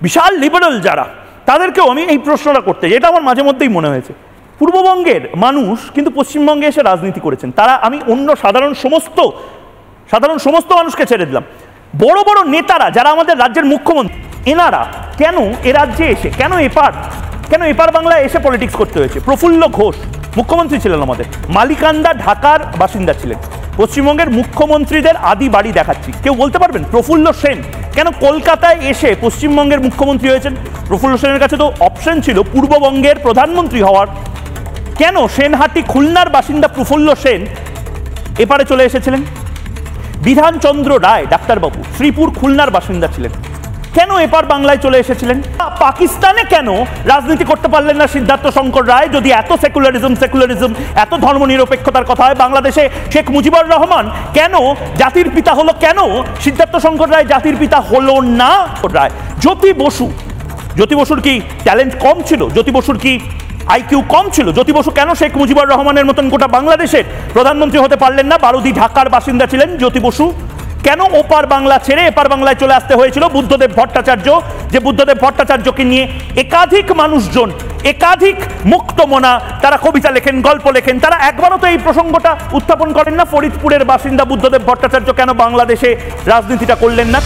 বিশাল liberal যারা, তাদেরকেও আমি এই প্রশ্নটা করতে, এটা আমার মাঝে মধ্যেই মনে হয়েছে, পূর্ববঙ্গের মানুষ কিন্তু পশ্চিমবঙ্গে এসে রাজনীতি করেছেন। তারা, আমি অন্য সাধারণ সমস্ত মানুষকে ছেড়ে দিলাম, বড় বড় নেতারা যারা আমাদের রাজ্যের মুখ্যমন্ত্রী, এনারা কেন এ রাজ্যে এসে, কেন এপার বাংলায় এসে পলিটিক্স করতে হয়েছে? প্রফুল্ল ঘোষ মুখ্যমন্ত্রী ছিলেন আমাদের, মালিকান্দা ঢাকার বাসিন্দা ছিলেন। পশ্চিমবঙ্গের মুখ্যমন্ত্রীদের আদি বাড়ি দেখাচ্ছি, কেউ বলতে পারবেন? প্রফুল্ল সেন কেন কলকাতায় এসে পশ্চিমবঙ্গের মুখ্যমন্ত্রী হয়েছেন? প্রফুল্ল সেনের কাছে তো অপশন ছিল পূর্ববঙ্গের প্রধানমন্ত্রী হওয়ার। কেন সেনহাটি খুলনার বাসিন্দা প্রফুল্ল সেন এপারে চলে এসেছিলেন? বিধানচন্দ্র রায় ডাক্তারবাবু শ্রীপুর খুলনার বাসিন্দা ছিলেন, কেন এপার বাংলায় চলে এসেছিলেন? পাকিস্তানে কেন রাজনীতি করতে পারলেন না সিদ্ধার্থ শঙ্কর রায়? যদি এত সেকুলারিজম, এত ধর্মনিরপেক্ষতার কথা হয়, বাংলাদেশে শেখ মুজিবুর রহমান কেন জাতির পিতা হলো, কেন সিদ্ধার্থ শঙ্কর রায় জাতির পিতা হলো না? রায় জ্যোতি বসুর কি ট্যালেন্ট কম ছিল? জ্যোতি বসুর কি আইকিউ কম ছিল? জ্যোতি বসু কেন শেখ মুজিবুর রহমানের মতন গোটা বাংলাদেশের প্রধানমন্ত্রী হতে পারলেন না? বারুদি ঢাকার বাসিন্দা ছিলেন জ্যোতি বসু। কেন ওপার বাংলা ছেড়ে এপার বাংলায় চলে আসতে হয়েছিল বুদ্ধদেব ভট্টাচার্য, যে বুদ্ধদেব ভট্টাচার্যকে নিয়ে একাধিক মানুষজন, একাধিক মুক্তমনা, তারা কবিতা লেখেন, গল্প লেখেন, তারা একবারও তো এই প্রসঙ্গটা উত্থাপন করেন না? ফরিদপুরের বাসিন্দা বুদ্ধদেব ভট্টাচার্য কেন বাংলাদেশে রাজনীতিটা করলেন না?